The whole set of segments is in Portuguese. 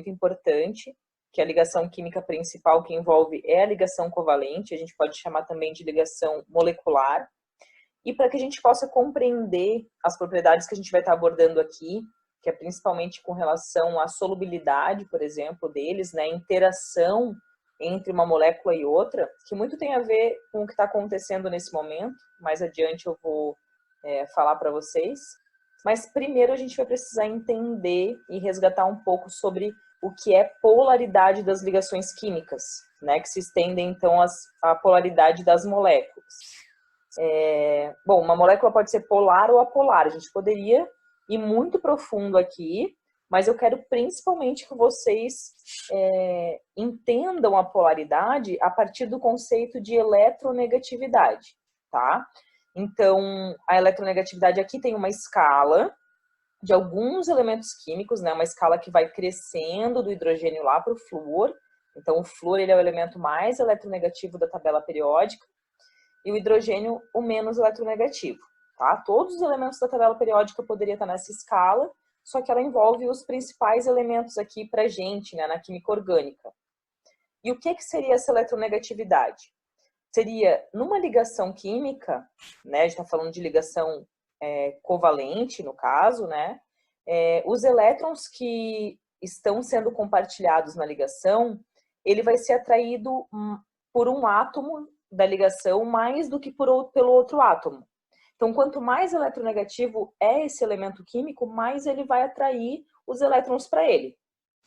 muito importante, que a ligação química principal que envolve é a ligação covalente, a gente pode chamar também de ligação molecular. E para que a gente possa compreender as propriedades que a gente vai estar abordando aqui, que é principalmente com relação à solubilidade, por exemplo, deles, né, interação entre uma molécula e outra, que muito tem a ver com o que está acontecendo nesse momento. Mais adiante eu vou falar para vocês. Mas primeiro a gente vai precisar entender e resgatar um pouco sobre o que é polaridade das ligações químicas, né, que se estendem então à polaridade das moléculas. Bom, uma molécula pode ser polar ou apolar. A gente poderia ir muito profundo aqui, mas eu quero principalmente que vocês entendam a polaridade a partir do conceito de eletronegatividade, tá? Então, a eletronegatividade aqui tem uma escala de alguns elementos químicos, né? Uma escala que vai crescendo do hidrogênio lá para o flúor. Então, o flúor ele é o elemento mais eletronegativo da tabela periódica e o hidrogênio o menos eletronegativo, tá? Todos os elementos da tabela periódica poderiam estar nessa escala, só que ela envolve os principais elementos aqui pra gente, né, na química orgânica. E o que seria essa eletronegatividade? Seria, numa ligação química, né, a gente está falando de ligação covalente, no caso, né, os elétrons que estão sendo compartilhados na ligação, ele vai ser atraído por um átomo da ligação mais do que pelo outro átomo. Então, quanto mais eletronegativo é esse elemento químico, mais ele vai atrair os elétrons para ele,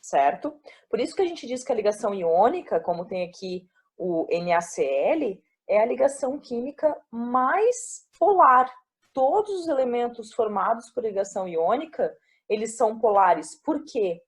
certo? Por isso que a gente diz que a ligação iônica, como tem aqui o NaCl, é a ligação química mais polar. Todos os elementos formados por ligação iônica, eles são polares. Por quê?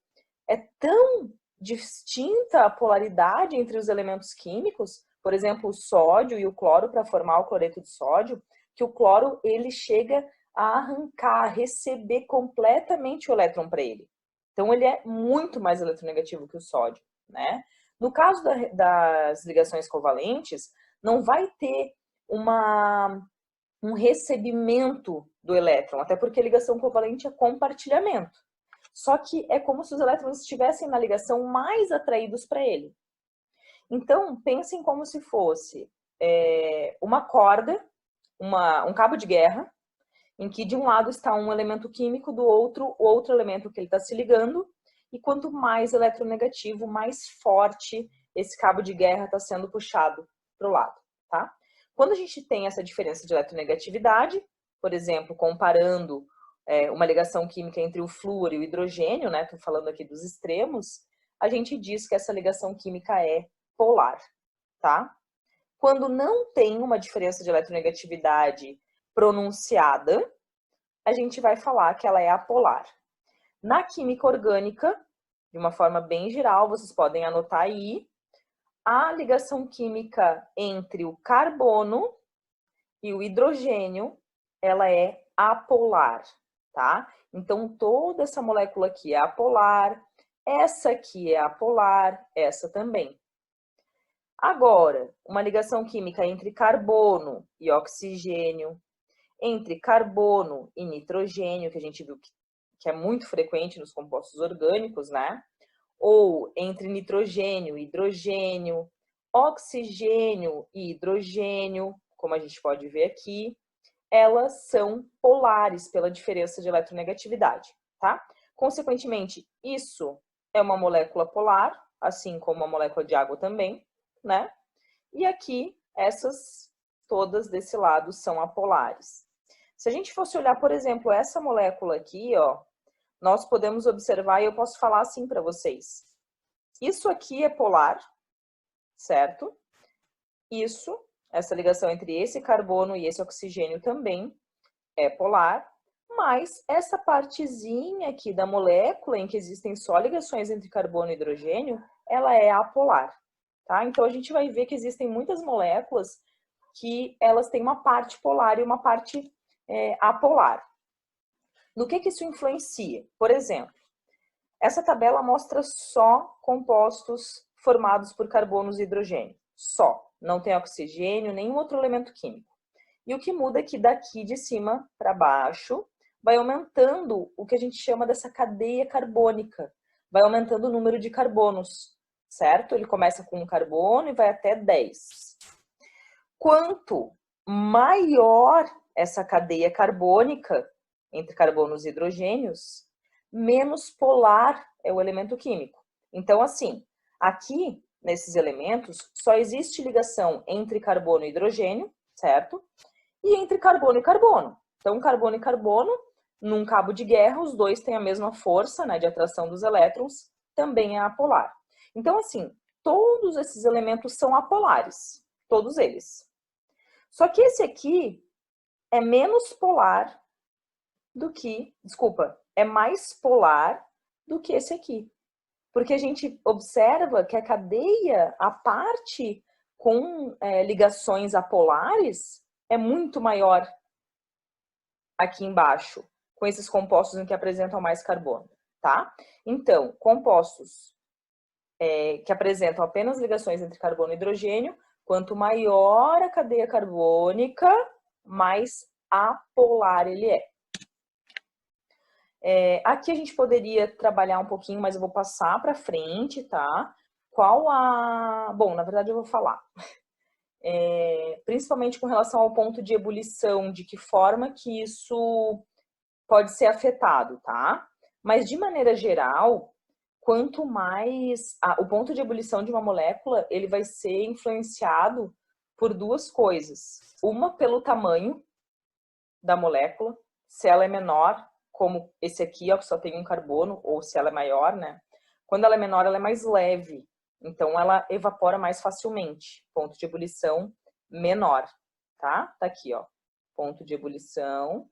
É tão distinta a polaridade entre os elementos químicos, por exemplo, o sódio e o cloro para formar o cloreto de sódio, que o cloro ele chega a arrancar, a receber completamente o elétron para ele. Então, ele é muito mais eletronegativo que o sódio, né? No caso das ligações covalentes, não vai ter um recebimento do elétron, até porque a ligação covalente é compartilhamento. Só que é como se os elétrons estivessem na ligação mais atraídos para ele. Então, pensem como se fosse uma corda, um cabo de guerra, em que de um lado está um elemento químico, do outro, o outro elemento que ele está se ligando, e quanto mais eletronegativo, mais forte esse cabo de guerra está sendo puxado para o lado, tá? Quando a gente tem essa diferença de eletronegatividade, por exemplo, comparando uma ligação química entre o flúor e o hidrogênio, né? Estou falando aqui dos extremos, a gente diz que essa ligação química é polar, tá? Quando não tem uma diferença de eletronegatividade pronunciada, a gente vai falar que ela é apolar. Na química orgânica, de uma forma bem geral, vocês podem anotar aí, a ligação química entre o carbono e o hidrogênio, ela é apolar, tá? Então, toda essa molécula aqui é apolar, essa aqui é apolar, essa também. Agora, uma ligação química entre carbono e oxigênio, entre carbono e nitrogênio, que a gente viu que é muito frequente nos compostos orgânicos, né? Ou entre nitrogênio e hidrogênio, oxigênio e hidrogênio, como a gente pode ver aqui, elas são polares pela diferença de eletronegatividade, tá? Consequentemente, isso é uma molécula polar, assim como a molécula de água também, né? E aqui, essas todas desse lado são apolares. Se a gente fosse olhar, por exemplo, essa molécula aqui, ó, nós podemos observar, e eu posso falar assim para vocês. Isso aqui é polar, certo? Isso, essa ligação entre esse carbono e esse oxigênio também é polar, mas essa partezinha aqui da molécula em que existem só ligações entre carbono e hidrogênio, ela é apolar, tá? Então, a gente vai ver que existem muitas moléculas que elas têm uma parte polar e uma parte apolar. No que isso influencia? Por exemplo, essa tabela mostra só compostos formados por carbonos e hidrogênio. Só. Não tem oxigênio, nenhum outro elemento químico. E o que muda é que daqui de cima para baixo vai aumentando o que a gente chama dessa cadeia carbônica. vai aumentando o número de carbonos, certo? Ele começa com 1 carbono e vai até 10. Quanto maior essa cadeia carbônica, entre carbonos e hidrogênios, menos polar é o elemento químico. Então, assim, aqui, nesses elementos, só existe ligação entre carbono e hidrogênio, certo? E entre carbono e carbono. Então, carbono e carbono, num cabo de guerra, os dois têm a mesma força, né, de atração dos elétrons, também é apolar. Então, assim, todos esses elementos são apolares, todos eles. Só que esse aqui é menos polar do que, desculpa, é mais polar do que esse aqui. Porque a gente observa que a cadeia, a parte com ligações apolares, é muito maior aqui embaixo, com esses compostos em que apresentam mais carbono, tá? Então, compostos que apresentam apenas ligações entre carbono e hidrogênio, quanto maior a cadeia carbônica, mais apolar ele é. Aqui a gente poderia trabalhar um pouquinho, mas eu vou passar para frente, tá? Bom, na verdade eu vou falar. Principalmente com relação ao ponto de ebulição, de que forma que isso pode ser afetado, tá? Mas de maneira geral, quanto mais o ponto de ebulição de uma molécula, ele vai ser influenciado por duas coisas. Uma, pelo tamanho da molécula, se ela é menor, como esse aqui, ó, que só tem um carbono, ou se ela é maior, né? Quando ela é menor, ela é mais leve, então ela evapora mais facilmente. Ponto de ebulição menor, tá? Tá aqui, ó. Ponto de ebulição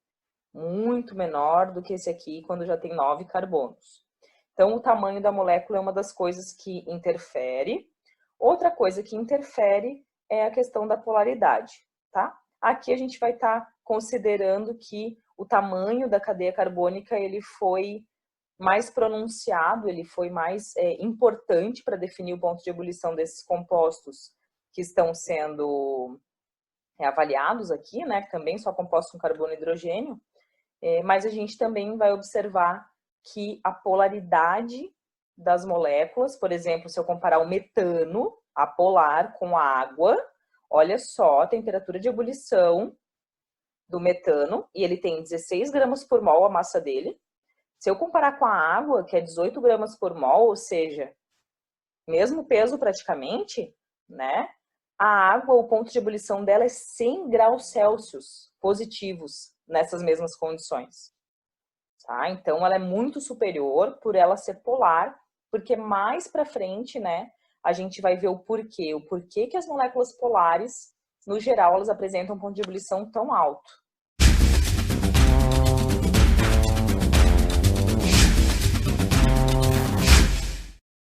muito menor do que esse aqui, quando já tem 9 carbonos. Então, o tamanho da molécula é uma das coisas que interfere. Outra coisa que interfere é a questão da polaridade, tá? Aqui a gente vai estar considerando que o tamanho da cadeia carbônica ele foi mais pronunciado, ele foi mais importante para definir o ponto de ebulição desses compostos que estão sendo avaliados aqui, né? Também só compostos com carbono e hidrogênio. Mas a gente também vai observar que a polaridade das moléculas, por exemplo, se eu comparar o metano apolar com a água, olha só a temperatura de ebulição do metano, e ele tem 16 gramas por mol a massa dele. Se eu comparar com a água, que é 18 gramas por mol, ou seja, mesmo peso praticamente, né? A água, o ponto de ebulição dela é 100 graus Celsius positivos nessas mesmas condições. Tá? Então, ela é muito superior por ela ser polar, porque mais para frente, né, a gente vai ver o porquê que as moléculas polares, no geral, elas apresentam um ponto de ebulição tão alto.